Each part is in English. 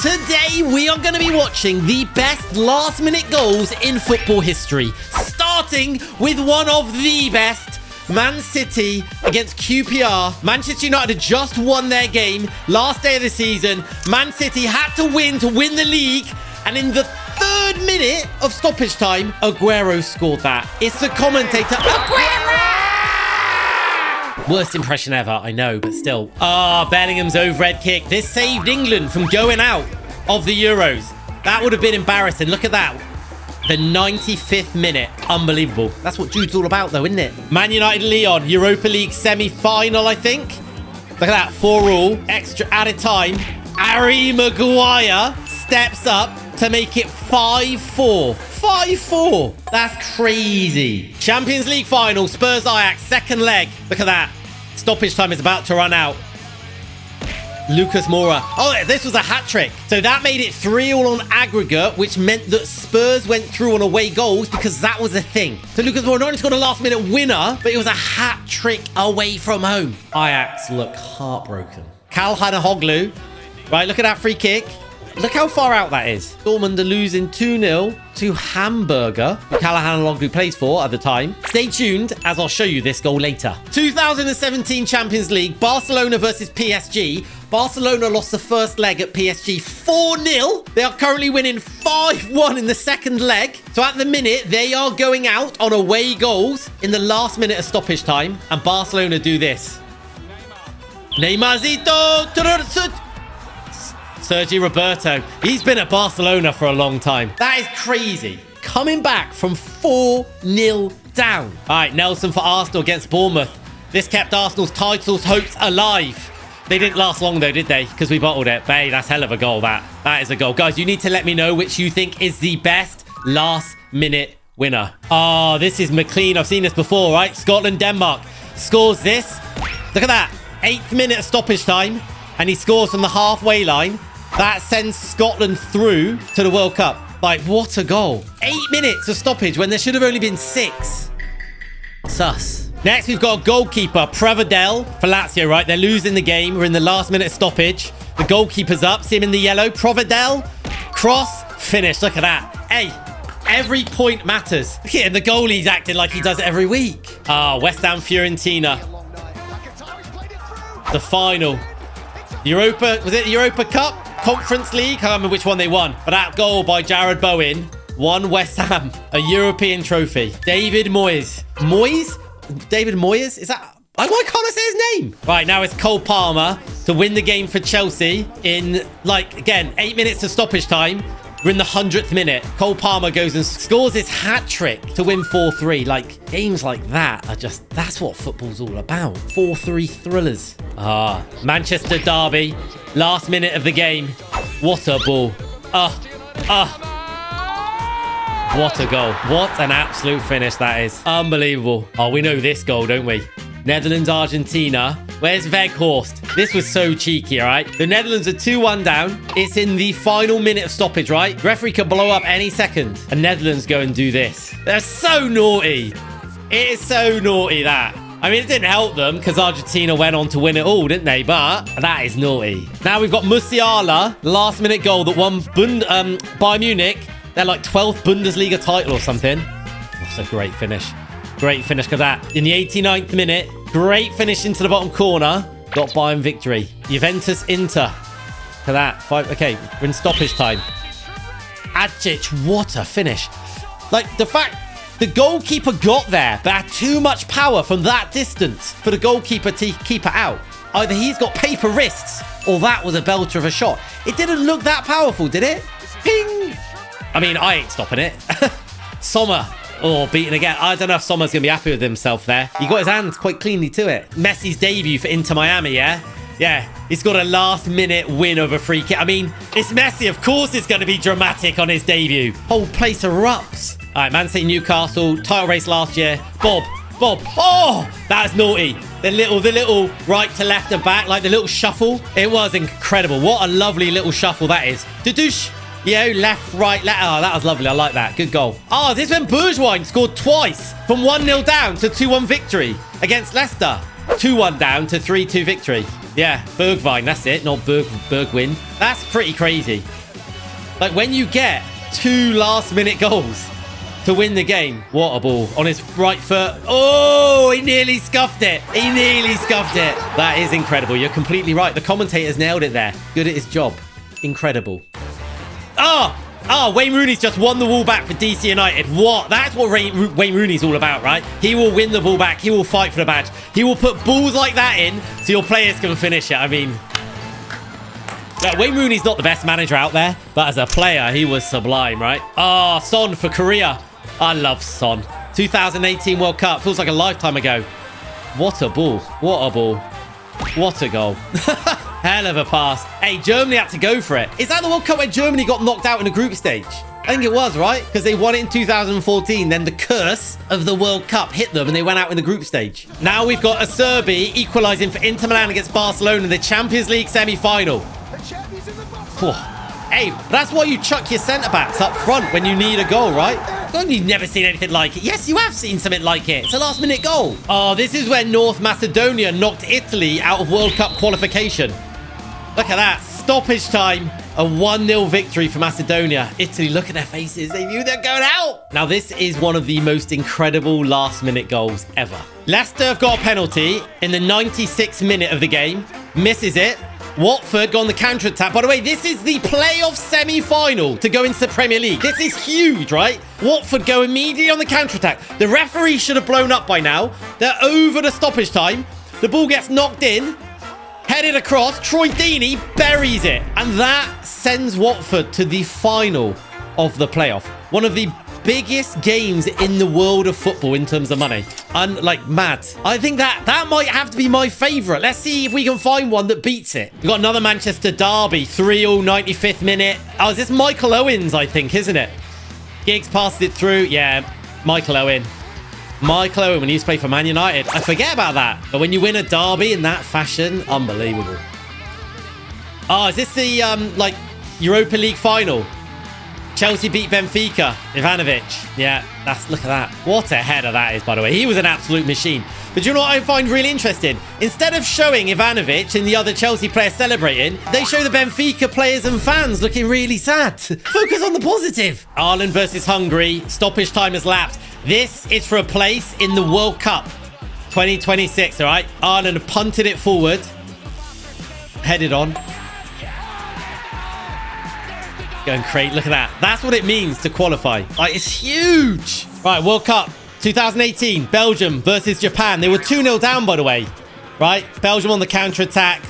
Today, we are going to be watching the best last-minute goals in football history. Starting with one of the best, Man City against QPR. Manchester United had just won their game last day of the season. Man City had to win the league. And in the 3rd minute of stoppage time, Aguero scored that. It's the commentator, Aguero! Worst impression ever, I know, but still. Bellingham's overhead kick. This saved England from going out of the Euros. That would have been embarrassing. Look at that. The 95th minute. Unbelievable. That's what Jude's all about, though, isn't it? Man United Lyon, Europa League semi-final, I think. Look at that. 4-all. Extra added time. Harry Maguire steps up to make it 5-4. 5-4. That's crazy. Champions League final. Spurs Ajax. Second leg. Look at that. Stoppage time is about to run out. Lucas Moura. Oh, this was a hat-trick. So that made it 3-all on aggregate, which meant that Spurs went through on away goals because that was a thing. So Lucas Moura not only scored a last-minute winner, but it was a hat-trick away from home. Ajax look heartbroken. Calhanoglu. Right, look at that free kick. Look how far out that is. Dortmund are losing 2-0 to Hamburger, who Calhanoglu plays for at the time. Stay tuned as I'll show you this goal later. 2017 Champions League, Barcelona versus PSG. Barcelona lost the first leg at PSG 4-0. They are currently winning 5-1 in the second leg. So at the minute, they are going out on away goals in the last minute of stoppage time. And Barcelona do this. Neymarzito. Sergi Roberto. He's been at Barcelona for a long time. That is crazy. Coming back from 4-0 down. All right, Nelson for Arsenal against Bournemouth. This kept Arsenal's titles hopes alive. They didn't last long, though, did they? Because we bottled it. Hey, that's hell of a goal, that. That is a goal. Guys, you need to let me know which you think is the best last-minute winner. Oh, this is McLean. I've seen this before, right? Scotland, Denmark. Scores this. Look at that. 8th minute of stoppage time. And he scores from the halfway line. That sends Scotland through to the World Cup. Like, what a goal. 8 minutes of stoppage when there should have only been 6. Sus. Next, we've got a goalkeeper, Prevedel for Lazio, right? They're losing the game. We're in the last minute stoppage. The goalkeeper's up. See him in the yellow. Prevedel. Cross. Finish. Look at that. Hey, every point matters. Look at him. The goalie's acting like he does it every week. West Ham Fiorentina. The final. Europa, was it the Europa Cup? Conference League? I can't remember which one they won. But that goal by Jared Bowen won West Ham a European trophy. David Moyes. Moyes? David Moyes? Is that... Why can't I say his name? Right, now it's Cole Palmer to win the game for Chelsea in, like, again, 8 minutes of stoppage time. We're in the 100th minute. Cole Palmer goes and scores his hat-trick to win 4-3. Like, games like that are just... That's what football's all about. 4-3 thrillers. Manchester derby. Last minute of the game. What a ball. What a goal. What an absolute finish that is. Unbelievable. Oh, we know this goal, don't we? Netherlands, Argentina. Where's Weghorst? This was so cheeky, all right? The Netherlands are 2-1 down. It's in the final minute of stoppage, right? Referee could blow up any second. And Netherlands go and do this. They're so naughty. It is so naughty, that. I mean, it didn't help them because Argentina went on to win it all, didn't they? But that is naughty. Now we've got Musiala, last-minute goal that won Bayern Munich. They're like 12th Bundesliga title or something. That's a great finish. Great finish for that. In the 89th minute, great finish into the bottom corner. Got Bayern victory. Juventus Inter. Look at that. Okay, we're in stoppage time. Adjic, what a finish. Like, the fact the goalkeeper got there, but had too much power from that distance for the goalkeeper to keep it out. Either he's got paper wrists, or that was a belter of a shot. It didn't look that powerful, did it? Ping! I mean, I ain't stopping it. Sommer. Oh, beaten again. I don't know if Sommer's going to be happy with himself there. He got his hands quite cleanly to it. Messi's debut for Inter Miami, yeah? Yeah, he's got a last-minute win over free kick. I mean, it's Messi. Of course it's going to be dramatic on his debut. Whole place erupts. All right, Man City, Newcastle. Title race last year. Bob. Oh, that's naughty. The little right to left and back, like the little shuffle. It was incredible. What a lovely little shuffle that is. Dudoosh. Yo, left, right, left. Oh, that was lovely. I like that. Good goal. Oh, this when Bourgoin scored twice from 1-0 down to 2-1 victory against Leicester. 2-1 down to 3-2 victory. Yeah, Bergwijn, that's it. Not Bergwijn. That's pretty crazy. Like, when you get 2 last-minute goals to win the game. What a ball. On his right foot. Oh, he nearly scuffed it. He nearly scuffed it. That is incredible. You're completely right. The commentator's nailed it there. Good at his job. Incredible. Wayne Rooney's just won the ball back for DC United. What? That's what Wayne Rooney's all about, right? He will win the ball back. He will fight for the badge. He will put balls like that in so your players can finish it. I mean, yeah, Wayne Rooney's not the best manager out there, but as a player, he was sublime, right? Son for Korea. I love Son. 2018 World Cup. Feels like a lifetime ago. What a ball. What a ball. What a goal. Hell of a pass. Hey, Germany had to go for it. Is that the World Cup where Germany got knocked out in the group stage? I think it was, right? Because they won it in 2014. Then the curse of the World Cup hit them and they went out in the group stage. Now we've got Acerbi equalising for Inter Milan against Barcelona in the Champions League semi-final. Hey, that's why you chuck your centre-backs up front when you need a goal, right? You've never seen anything like it. Yes, you have seen something like it. It's a last-minute goal. Oh, this is when North Macedonia knocked Italy out of World Cup qualification. Look at that. Stoppage time. A 1-0 victory for Macedonia. Italy, look at their faces. They knew they're going out. Now, this is one of the most incredible last-minute goals ever. Leicester have got a penalty in the 96th minute of the game. Misses it. Watford go on the counter-attack. By the way, this is the playoff semi-final to go into the Premier League. This is huge, right? Watford go immediately on the counter-attack. The referee should have blown up by now. They're over the stoppage time. The ball gets knocked in. Headed across. Troy Deeney buries it. And that sends Watford to the final of the playoff. One of the biggest games in the world of football in terms of money. Mad. I think that might have to be my favourite. Let's see if we can find one that beats it. We've got another Manchester derby. 3-0, 95th minute. Oh, is this Michael Owens, I think, isn't it? Giggs passed it through. Yeah, Michael Owen. Michael Owen, when he used to play for Man United. I forget about that. But when you win a derby in that fashion, unbelievable. Oh, is this the, Europa League final? Chelsea beat Benfica. Ivanovic. Yeah, look at that. What a header that is, by the way. He was an absolute machine. But do you know what I find really interesting? Instead of showing Ivanovic and the other Chelsea players celebrating, they show the Benfica players and fans looking really sad. Focus on the positive. Ireland versus Hungary. Stoppage time has lapsed. This is for a place in the World Cup 2026, all right? Ireland punted it forward. Headed on. Going crazy. Look at that. That's what it means to qualify. It's huge. Right, World Cup 2018. Belgium versus Japan. They were 2-0 down, by the way. Right? Belgium on the counter-attack.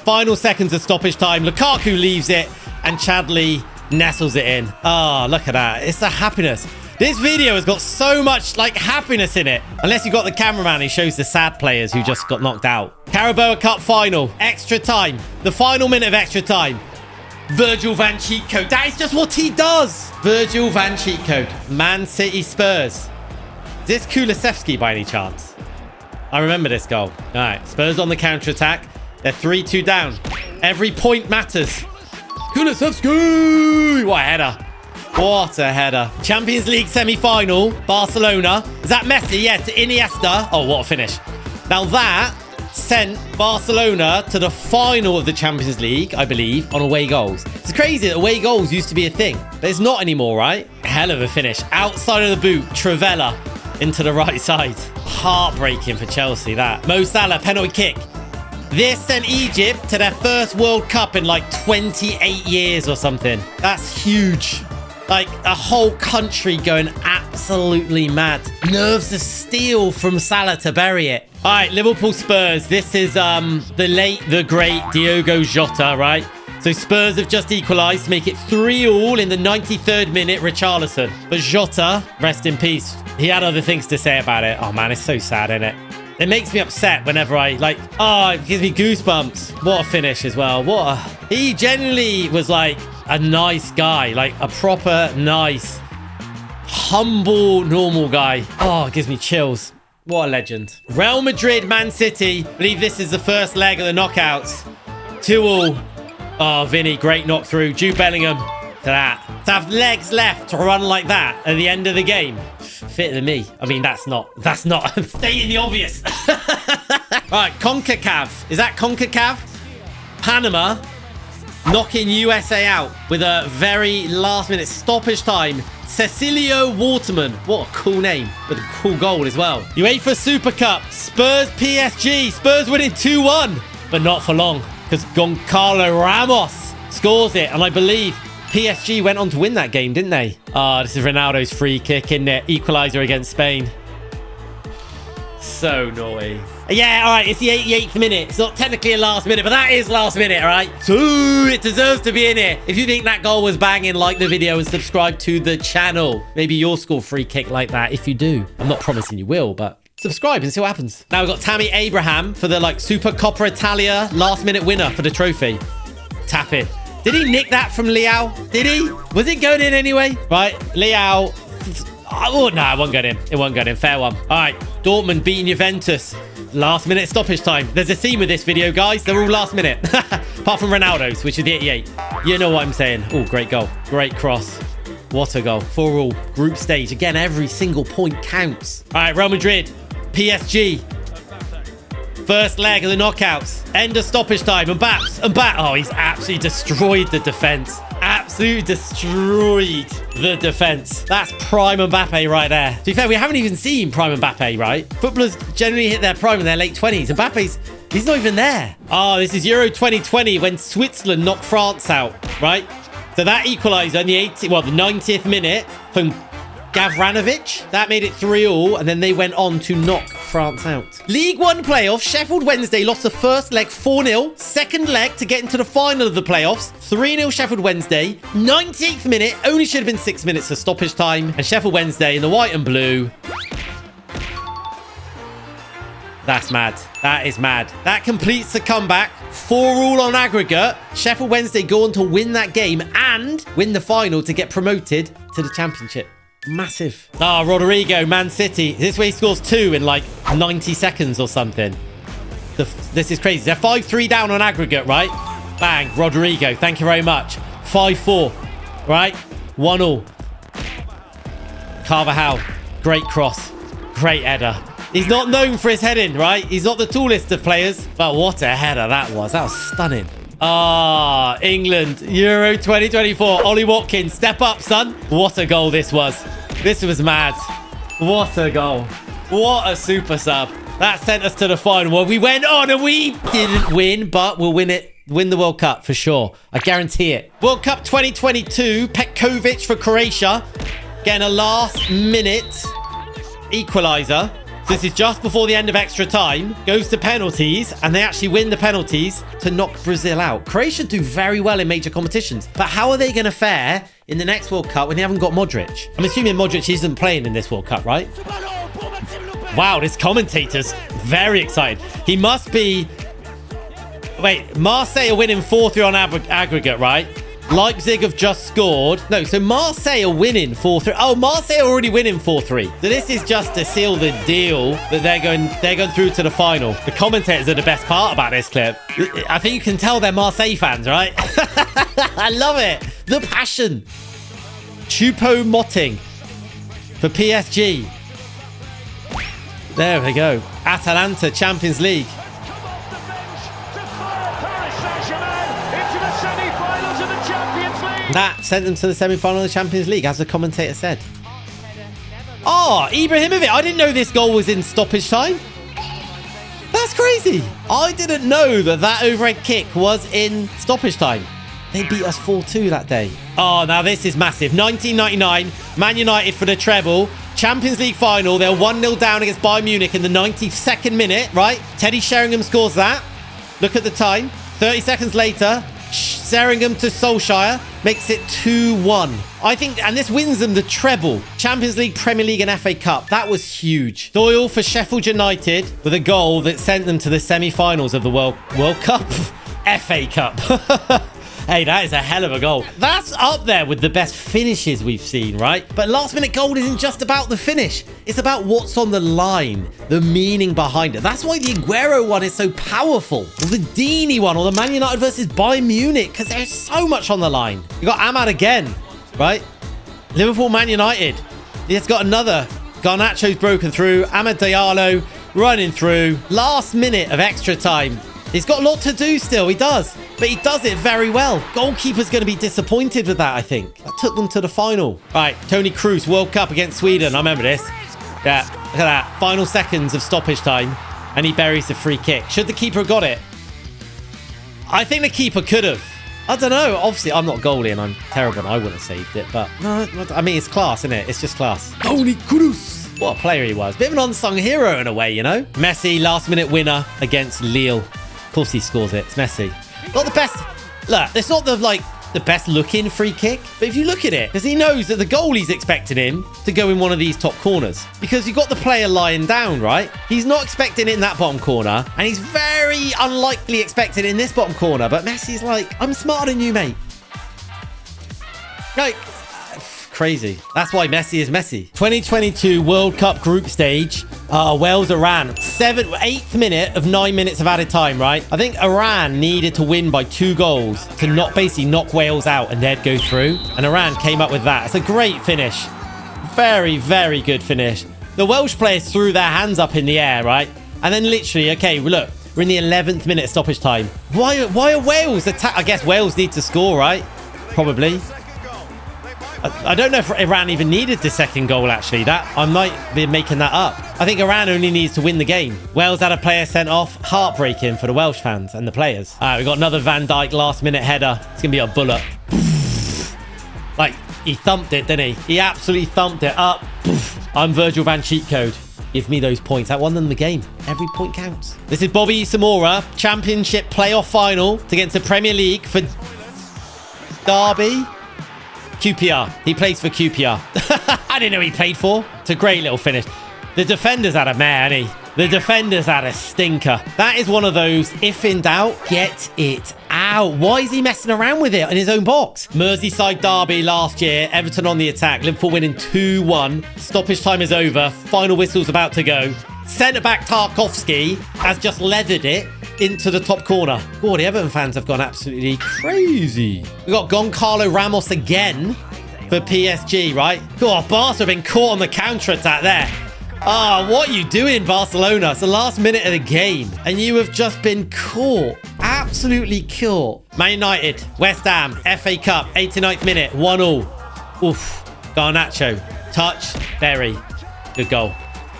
Final seconds of stoppage time. Lukaku leaves it. And Chadley nestles it in. Oh, look at that. It's a happiness. This video has got so much, happiness in it. Unless you've got the cameraman who shows the sad players who just got knocked out. Carabao Cup final. Extra time. The final minute of extra time. Virgil van Cheatcode. That is just what he does. Virgil van Cheatcode. Man City Spurs. Is this Kulusevski by any chance? I remember this goal. All right. Spurs on the counter-attack. They're 3-2 down. Every point matters. Kulusevski. What a header. What a header. Champions League semi-final. Barcelona. Is that Messi? Yeah, to Iniesta. Oh, what a finish. Now that sent Barcelona to the final of the Champions League, I believe, on away goals. It's crazy that away goals used to be a thing, but it's not anymore, right? Hell of a finish. Outside of the boot, Trivela into the right side. Heartbreaking for Chelsea, that. Mo Salah, penalty kick. This sent Egypt to their first World Cup in 28 years or something. That's huge. A whole country going absolutely mad. Nerves of steel from Salah to bury it. All right, Liverpool Spurs. This is the late, the great Diogo Jota, right? So Spurs have just equalised to make it 3-3 in the 93rd minute, Richarlison. But Jota, rest in peace. He had other things to say about it. Oh, man, it's so sad, isn't it? It makes me upset whenever it gives me goosebumps. What a finish as well. He genuinely was a nice guy, a proper nice, humble, normal guy. Oh, it gives me chills. What a legend. Real Madrid, Man City. I believe this is the first leg of the knockouts. 2-2. Oh, Vinny, great knock through. Jude Bellingham to that. To have legs left to run like that at the end of the game. Fitter than me. I mean, that's not stating the obvious. Right, CONCACAF. Is that CONCACAF? Panama knocking USA out with a very last-minute stoppage time. Cecilio Waterman. What a cool name. With a cool goal as well. UEFA Super Cup. Spurs PSG. Spurs winning 2-1. But not for long. Because Goncalo Ramos scores it. And I believe PSG went on to win that game, didn't they? This is Ronaldo's free kick, isn't it? Equalizer against Spain. So naughty. Yeah, all right, it's the 88th minute. It's not technically a last minute, but that is last minute, all right? So it deserves to be in it. If you think that goal was banging, like the video and subscribe to the channel. Maybe you'll score free kick like that if you do. I'm not promising you will, but subscribe and see what happens. Now we've got Tammy Abraham for the Super Coppa Italia last minute winner for the trophy. Tap it. Did he nick that from Leao? Did he? Was it going in anyway? Right, Leao. Oh, no, it won't go in. It won't go in. Fair one. All right, Dortmund beating Juventus. Last minute stoppage time. There's a theme with this video, guys. They're all last minute. Apart from Ronaldo's, which is the 88. You know what I'm saying. Oh, great goal. Great cross. What a goal. 4-all. Group stage. Again, every single point counts. All right, Real Madrid. PSG. First leg of the knockouts. End of stoppage time. Mbappe. Oh, he's absolutely destroyed the defense. Absolutely destroyed the defense. That's prime Mbappe right there. To be fair, we haven't even seen prime Mbappe, right? Footballers generally hit their prime in their late 20s. He's not even there. Oh, this is Euro 2020 when Switzerland knocked France out, right? So that equaliser in the 90th minute from Gavranovic. That made it 3-all, and then they went on to knock France out. League One playoffs. Sheffield Wednesday lost the first leg 4-0. Second leg to get into the final of the playoffs. 3-0 Sheffield Wednesday. 98th minute. Only should have been 6 minutes of stoppage time. And Sheffield Wednesday in the white and blue. That's mad. That is mad. That completes the comeback. 4-all on aggregate. Sheffield Wednesday go on to win that game and win the final to get promoted to the championship. Massive. Rodrigo, Man City. Is this where he scores 2 in 90 seconds or something? This is crazy. They're 5-3 down on aggregate, right? Bang. Rodrigo. Thank you very much. 5-4. Right? 1-all. Carvajal. Great cross. Great header. He's not known for his heading, right? He's not the tallest of players. But what a header that was. That was stunning. England, Euro 2024. Ollie Watkins, step up, son. What a goal this was. This was mad. What a goal. What a super sub. That sent us to the final. Well, we went on and we didn't win, but we'll win it. Win the World Cup for sure. I guarantee it. World Cup 2022. Petkovic for Croatia. Getting a last minute equalizer. This is just before the end of extra time. Goes to penalties, and they actually win the penalties to knock Brazil out. Croatia do very well in major competitions, but how are they going to fare in the next World Cup when they haven't got Modric? I'm assuming Modric isn't playing in this World Cup, right? Wow, this commentator's very excited. He must be... Wait, Marseille are winning 4-3 on aggregate, right? Leipzig have just scored. No, so Marseille are winning 4-3. Oh, Marseille are already winning 4-3. So this is just to seal the deal that they're going through to the final. The commentators are the best part about this clip. I think you can tell they're Marseille fans, right? I love it. The passion. Choupo-Moting for PSG. There we go. Atalanta Champions League. That sent them to the semi-final of the Champions League, as the commentator said. Oh, Ibrahimovic. I didn't know this goal was in stoppage time. That's crazy. I didn't know that overhead kick was in stoppage time. They beat us 4-2 that day. Oh, now this is massive. 1999, Man United for the treble. Champions League final. They're 1-0 down against Bayern Munich in the 92nd minute, right? Teddy Sheringham scores that. Look at the time. 30 seconds later, Sheringham to Solskjaer makes it 2-1. I think, and this wins them the treble. Champions League, Premier League and FA Cup. That was huge. Doyle for Sheffield United with a goal that sent them to the semi-finals of the World Cup? FA Cup. Hey, that is a hell of a goal. That's up there with the best finishes we've seen, right? But last minute goal isn't just about the finish. It's about what's on the line, the meaning behind it. That's why the Aguero one is so powerful. Or the Deeney one, or the Man United versus Bayern Munich, because there's so much on the line. You got Ahmad again, right? Liverpool, Man United. He's got another. Garnacho's broken through. Amad Diallo. running through. Last minute of extra time. He's got a lot to do still. He does. But he does it very well. Goalkeeper's going to be disappointed with that, I think. That took them to the final. Right, Tony Kroos, World Cup against Sweden. I remember this. Yeah, look at that. Final seconds of stoppage time. And he buries the free kick. Should the keeper have got it? I think the keeper could have. I don't know. Obviously, I'm not goalie and I'm terrible and I wouldn't have saved it. But, no, I mean, it's class, isn't it? It's just class. Tony Kroos. What a player he was. Bit of an unsung hero in a way, you know? Messi, last-minute winner against Lille. Of course he scores it. It's Messi. Not the best. Look, it's not the best looking free kick. But if you look at it, because he knows that the goalie's expecting him to go in one of these top corners. Because you've got the player lying down, right? He's not expecting it in that bottom corner. And he's very unlikely expecting it in this bottom corner. But Messi's like, I'm smarter than you, mate. Like, crazy. That's why Messi is Messi. 2022 World Cup group stage. Wales, Iran. 8th minute of 9 minutes of added time, right? I think Iran needed to win by 2 goals to basically knock Wales out and they'd go through. And Iran came up with that. It's a great finish. Very, very good finish. The Welsh players threw their hands up in the air, right? And then literally, okay, look, we're in the 11th minute of stoppage time. Why are Wales attack? I guess Wales need to score, right? Probably. I don't know if Iran even needed the second goal, actually. I might be making that up. I think Iran only needs to win the game. Wales had a player sent off. Heartbreaking for the Welsh fans and the players. All right, we got another Van Dijk last-minute header. It's going to be a bullet. Like, he thumped it, didn't he? He absolutely thumped it up. I'm Virgil van cheat code. Give me those points. That won them the game. Every point counts. This is Bobby Samora. Championship playoff final against the Premier League for Derby. QPR. He plays for QPR. I didn't know he played for. It's a great little finish. The defenders had a mare, hadn't he? The defenders had a stinker. That is one of those, if in doubt, get it out. Why is he messing around with it in his own box? Merseyside derby last year. Everton on the attack. Liverpool winning 2-1. Stoppage time is over. Final whistle's about to go. Centre-back Tarkowski has just leathered it into the top corner. Oh, the Everton fans have gone absolutely crazy. We got Goncalo Ramos again for PSG, right? Oh, Barca have been caught on the counter-attack there. Ah, what are you doing, Barcelona? It's the last minute of the game, and you have just been caught. Absolutely caught. Man United, West Ham, FA Cup, 89th minute, 1-1. Oof. Garnacho, touch, Berry. Good goal.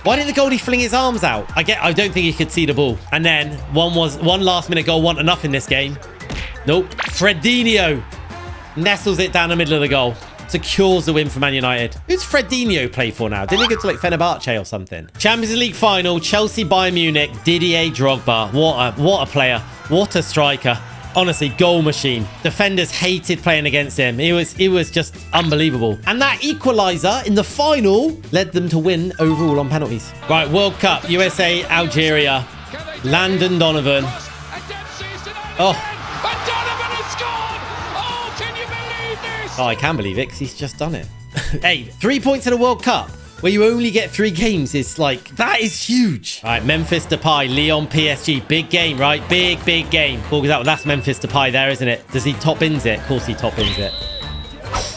Why didn't the goalie fling his arms out? I don't think he could see the ball. And then one last minute goal, 1-0 in this game. Nope. Fredinho nestles it down the middle of the goal. Secures the win for Man United. Who's Fredinho play for now? Didn't he go to like Fenerbahce or something? Champions League final, Chelsea Bayern Munich, Didier Drogba. What a player. What a striker. Honestly, goal machine. Defenders hated playing against him. It was just unbelievable. And that equaliser in the final led them to win overall on penalties. Right, World Cup, USA, Algeria. Landon Donovan. Oh. Oh, I can believe it because he's just done it. Hey, 3 points in a World Cup where you only get 3 games is like, that is huge. All right, Memphis Depay, Lyon, PSG. Big game, right? Big game. Well, that's Memphis Depay there, isn't it? Does he top bins it? Of course he top bins it.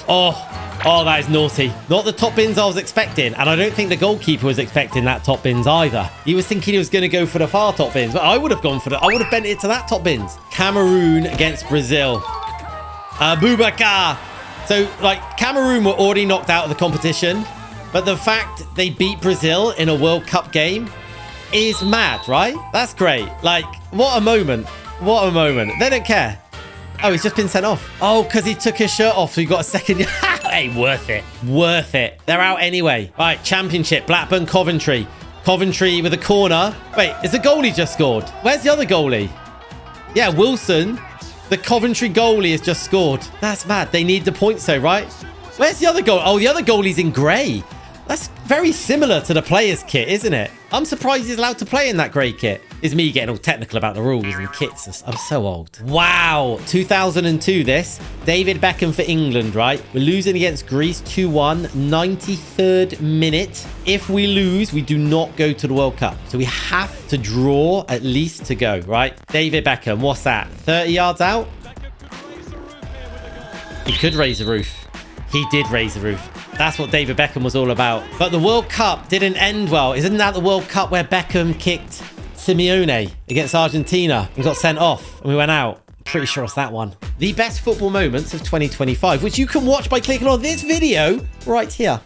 Oh, that is naughty. Not the top bins I was expecting. And I don't think the goalkeeper was expecting that top bins either. He was thinking he was going to go for the far top bins. But I would have gone for I would have bent it to that top bins. Cameroon against Brazil. Abubakar. So, like, Cameroon were already knocked out of the competition. But the fact they beat Brazil in a World Cup game is mad, right? That's great. Like, what a moment. What a moment. They don't care. Oh, he's just been sent off. Oh, because he took his shirt off, so he got a second. Hey, worth it. Worth it. They're out anyway. Right, Championship, Blackburn, Coventry. Coventry with a corner. Wait, is the goalie just scored? Where's the other goalie? Yeah, Wilson. The Coventry goalie has just scored. That's mad. They need the points though, right? Where's the other goal? Oh, the other goalie's in grey. That's very similar to the player's kit, isn't it? I'm surprised he's allowed to play in that grey kit. It's me getting all technical about the rules and kits. I'm so old. Wow. 2002 this. David Beckham for England, right? We're losing against Greece 2-1. 93rd minute. If we lose, we do not go to the World Cup. So we have to draw at least to go, right? David Beckham, what's that? 30 yards out? He could raise the roof. He did raise the roof. That's what David Beckham was all about. But the World Cup didn't end well. Isn't that the World Cup where Beckham kicked Simeone against Argentina and got sent off and we went out? Pretty sure it's that one. The best football moments of 2025, which you can watch by clicking on this video right here.